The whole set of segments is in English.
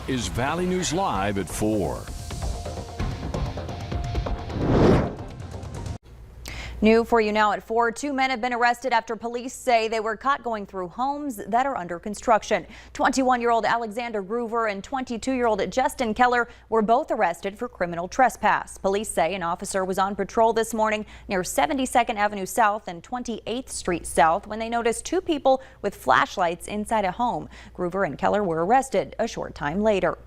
is Valley News Live at 4. New for you now at 4. 2 men have been arrested after police say they were caught going through homes that are under construction. 21-year-old Alexander Groover and 22-year-old Justin Keller were both arrested for criminal trespass. Police say an officer was on patrol this morning near 72nd Avenue South and 28th Street South when they noticed two people with flashlights inside a home. Groover and Keller were arrested a short time later.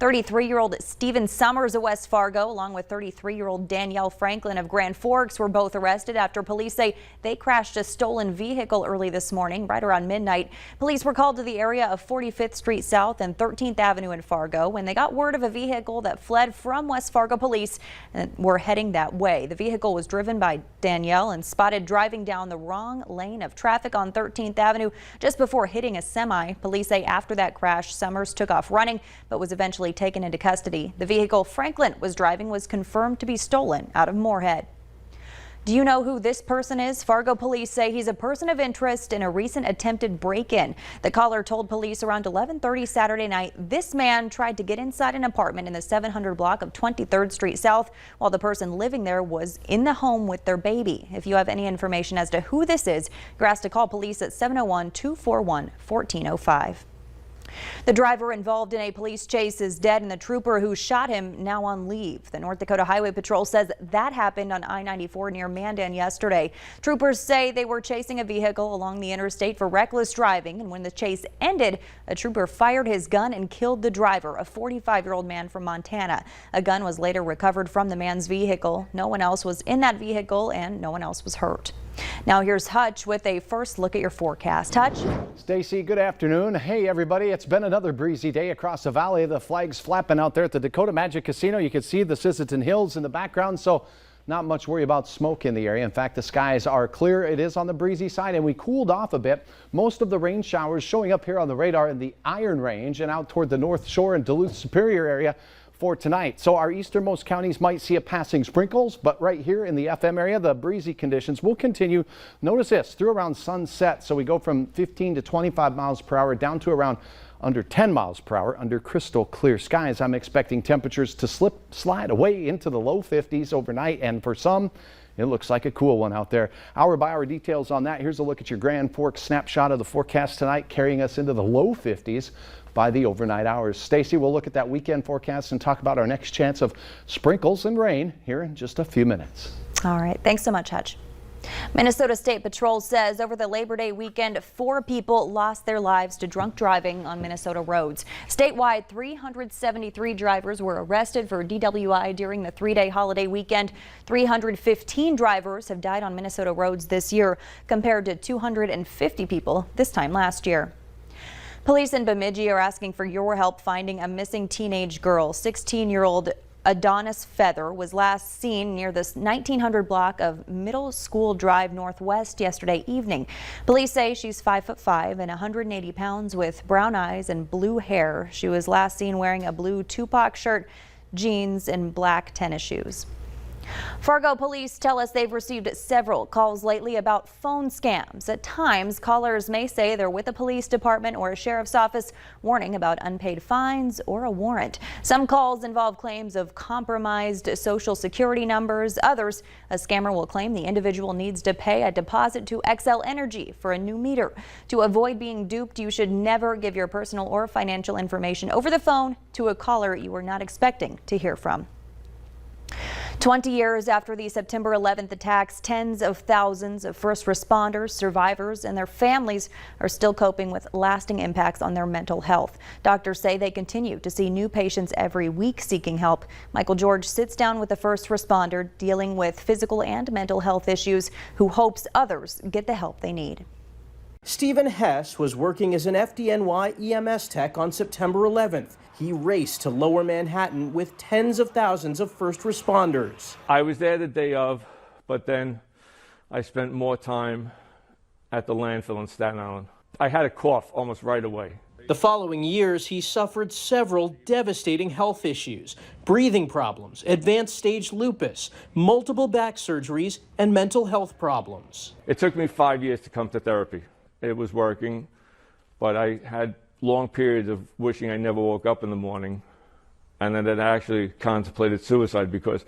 33-year-old Stephen Summers of West Fargo, along with 33-year-old Danielle Franklin of Grand Forks, were both arrested after police say they crashed a stolen vehicle early this morning, right around midnight. Police were called to the area of 45th Street South and 13th Avenue in Fargo when they got word of a vehicle that fled from West Fargo police and were heading that way. The vehicle was driven by Danielle and spotted driving down the wrong lane of traffic on 13th Avenue just before hitting a semi. Police say after that crash, Summers took off running but was eventually taken into custody. The vehicle Franklin was driving was confirmed to be stolen out of Moorhead. Do you know who this person is? Fargo police say he's a person of interest in a recent attempted break-in. The caller told police around 11:30 Saturday night this man tried to get inside an apartment in the 700 block of 23rd Street South while the person living there was in the home with their baby. If you have any information as to who this is, you're asked to call police at 701-241-1405. The driver involved in a police chase is dead and the trooper who shot him now on leave. The North Dakota Highway Patrol says that happened on I-94 near Mandan yesterday. Troopers say they were chasing a vehicle along the interstate for reckless driving, and when the chase ended, a trooper fired his gun and killed the driver, a 45-year-old man from Montana. A gun was later recovered from the man's vehicle. No one else was in that vehicle and no one else was hurt. Now here's Hutch with a first look at your forecast. Hutch? Stacy, good afternoon. Hey everybody, it's been another breezy day across the valley. The flags flapping out there at the Dakota Magic Casino. You can see the Sisseton Hills in the background, so not much worry about smoke in the area. In fact, the skies are clear. It is on the breezy side and we cooled off a bit. Most of the rain showers showing up here on the radar in the Iron Range and out toward the North Shore and Duluth Superior area for tonight. So our easternmost counties might see a passing sprinkles, but right here in the FM area, the breezy conditions will continue. Notice this through around sunset. So we go from 15 to 25 miles per hour down to around under 10 miles per hour under crystal clear skies. I'm expecting temperatures to slide away into the low 50s overnight, and for some, it looks like a cool one out there. Hour by hour details on that. Here's a look at your Grand Forks snapshot of the forecast tonight, carrying us into the low 50s by the overnight hours. Stacy, we'll look at that weekend forecast and talk about our next chance of sprinkles and rain here in just a few minutes. All right. Thanks so much, Hutch. Minnesota State Patrol says over the Labor Day weekend, 4 people lost their lives to drunk driving on Minnesota roads. Statewide, 373 drivers were arrested for DWI during the 3-day holiday weekend. 315 drivers have died on Minnesota roads this year, compared to 250 people this time last year. Police in Bemidji are asking for your help finding a missing teenage girl. 16-year-old Adonis Feather was last seen near this 1900 block of Middle School Drive Northwest yesterday evening. Police say she's 5'5" and 180 pounds with brown eyes and blue hair. She was last seen wearing a blue Tupac shirt, jeans, and black tennis shoes. Fargo police tell us they've received several calls lately about phone scams. At times, callers may say they're with a police department or a sheriff's office warning about unpaid fines or a warrant. Some calls involve claims of compromised social security numbers. Others, a scammer will claim the individual needs to pay a deposit to XL Energy for a new meter. To avoid being duped, you should never give your personal or financial information over the phone to a caller you are not expecting to hear from. 20 years after the September 11th attacks, tens of thousands of first responders, survivors, and their families are still coping with lasting impacts on their mental health. Doctors say they continue to see new patients every week seeking help. Michael George sits down with a first responder dealing with physical and mental health issues who hopes others get the help they need. Stephen Hess was working as an FDNY EMS tech on September 11th. He raced to Lower Manhattan with tens of thousands of first responders. I was there the day of, but then I spent more time at the landfill in Staten Island. I had a cough almost right away. The following years, he suffered several devastating health issues, breathing problems, advanced stage lupus, multiple back surgeries, and mental health problems. It took me 5 years to come to therapy. It was working, but I had long periods of wishing I never woke up in the morning, and then I actually contemplated suicide because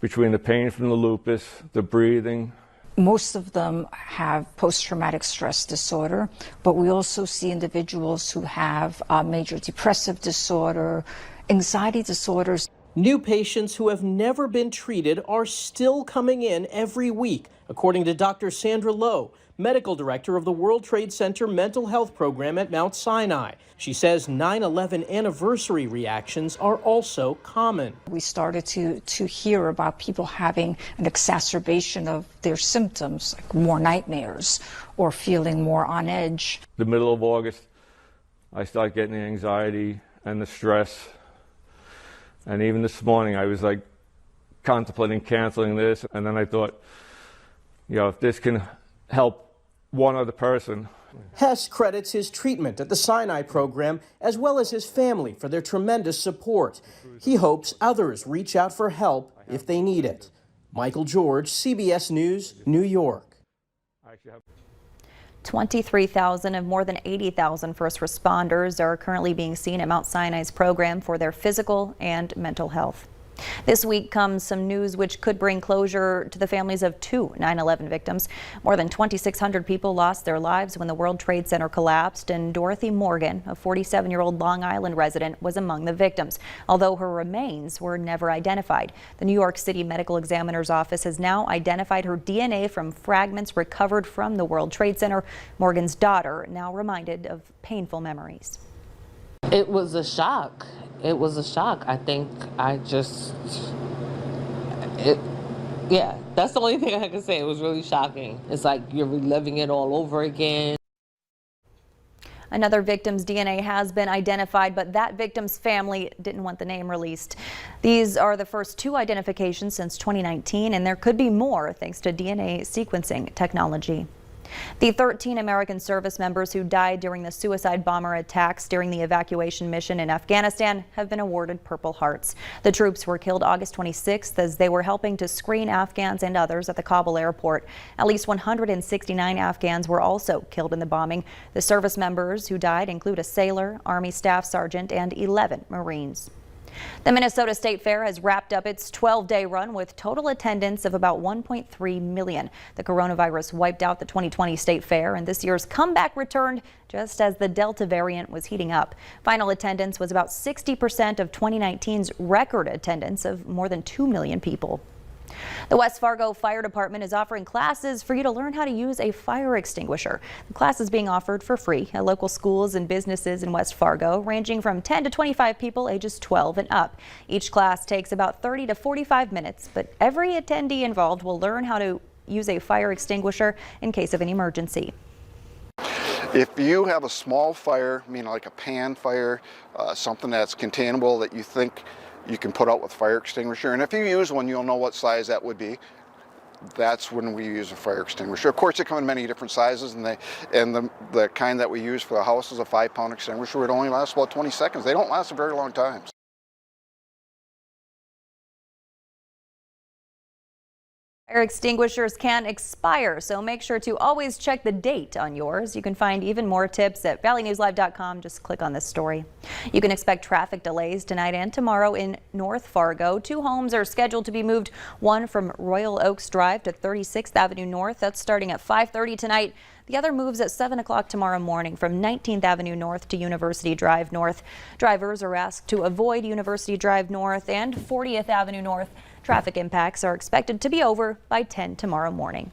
between the pain from the lupus, the breathing. Most of them have post-traumatic stress disorder, but we also see individuals who have major depressive disorder, anxiety disorders. New patients who have never been treated are still coming in every week, according to Dr. Sandra Lowe, medical director of the World Trade Center Mental Health Program at Mount Sinai. She says 9/11 anniversary reactions are also common. We started to hear about people having an exacerbation of their symptoms, like more nightmares or feeling more on edge. The middle of August, I started getting the anxiety and the stress. And even this morning, I was like contemplating canceling this. And then I thought, if this can help one other person. Hess credits his treatment at the Sinai program as well as his family for their tremendous support. He hopes others reach out for help if they need it. Michael George, CBS News, New York. 23,000 of more than 80,000 first responders are currently being seen at Mount Sinai's program for their physical and mental health. This week comes some news which could bring closure to the families of 2 9/11 victims. More than 2,600 people lost their lives when the World Trade Center collapsed, and Dorothy Morgan, a 47-year-old Long Island resident, was among the victims, although her remains were never identified. The New York City Medical Examiner's Office has now identified her DNA from fragments recovered from the World Trade Center. Morgan's daughter now reminded of painful memories. It was a shock. It was a shock. I think yeah, that's the only thing I can say. It was really shocking. It's like you're reliving it all over again. Another victim's DNA has been identified, but that victim's family didn't want the name released. These are the first 2 identifications since 2019, and there could be more thanks to DNA sequencing technology. The 13 American service members who died during the suicide bomber attacks during the evacuation mission in Afghanistan have been awarded Purple Hearts. The troops were killed August 26th as they were helping to screen Afghans and others at the Kabul airport. At least 169 Afghans were also killed in the bombing. The service members who died include a sailor, Army Staff Sergeant, and 11 Marines. The Minnesota State Fair has wrapped up its 12-day run with total attendance of about 1.3 million. The coronavirus wiped out the 2020 State Fair, and this year's comeback returned just as the Delta variant was heating up. Final attendance was about 60% of 2019's record attendance of more than 2 million people. The West Fargo Fire Department is offering classes for you to learn how to use a fire extinguisher. The class is being offered for free at local schools and businesses in West Fargo, ranging from 10 to 25 people ages 12 and up. Each class takes about 30 to 45 minutes, but every attendee involved will learn how to use a fire extinguisher in case of an emergency. If you have a small fire, like a pan fire, something that's containable that you think you can put out with fire extinguisher, and if you use one, you'll know what size that would be. That's when we use a fire extinguisher. Of course, they come in many different sizes, and the kind that we use for the house is a 5-pound extinguisher. It only lasts about 20 seconds. They don't last a very long time. Fire extinguishers can expire, so make sure to always check the date on yours. You can find even more tips at valleynewslive.com. Just click on this story. You can expect traffic delays tonight and tomorrow in North Fargo. 2 homes are scheduled to be moved, one from Royal Oaks Drive to 36th Avenue North. That's starting at 5:30 tonight. The other moves at 7 o'clock tomorrow morning from 19th Avenue North to University Drive North. Drivers are asked to avoid University Drive North and 40th Avenue North. Traffic impacts are expected to be over by 10 tomorrow morning.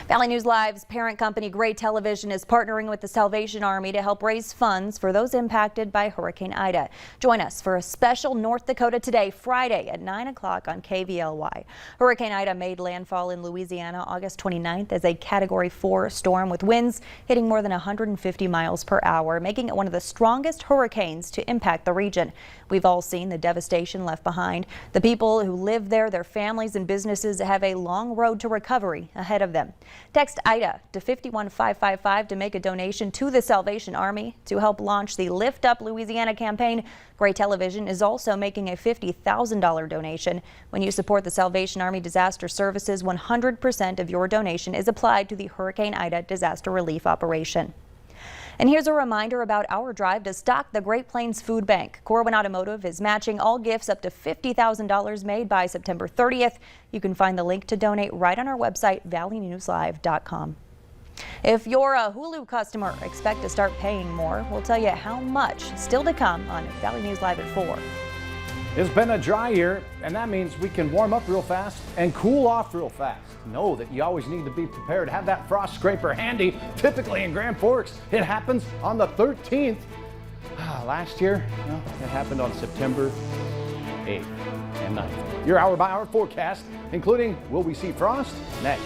Valley News Live's parent company Gray Television is partnering with the Salvation Army to help raise funds for those impacted by Hurricane Ida. Join us for a special North Dakota Today Friday at 9 o'clock on KVLY. Hurricane Ida made landfall in Louisiana August 29th as a Category 4 storm with winds hitting more than 150 miles per hour, making it one of the strongest hurricanes to impact the region. We've all seen the devastation left behind. The people who live there, their families and businesses have a long road to recovery ahead of them. Text IDA to 51555 to make a donation to the Salvation Army to help launch the Lift Up Louisiana campaign. Gray Television is also making a $50,000 donation. When you support the Salvation Army Disaster Services, 100% of your donation is applied to the Hurricane Ida disaster relief operation. And here's a reminder about our drive to stock the Great Plains Food Bank. Corwin Automotive is matching all gifts up to $50,000 made by September 30th. You can find the link to donate right on our website, valleynewslive.com. If you're a Hulu customer, expect to start paying more. We'll tell you how much still to come on Valley News Live at 4. It's been a dry year, and that means we can warm up real fast and cool off real fast. Know that you always need to be prepared. Have that frost scraper handy, typically in Grand Forks. It happens on the 13th. Last year, well, it happened on September 8th and 9th. Your hour-by-hour forecast, including will we see frost? Next.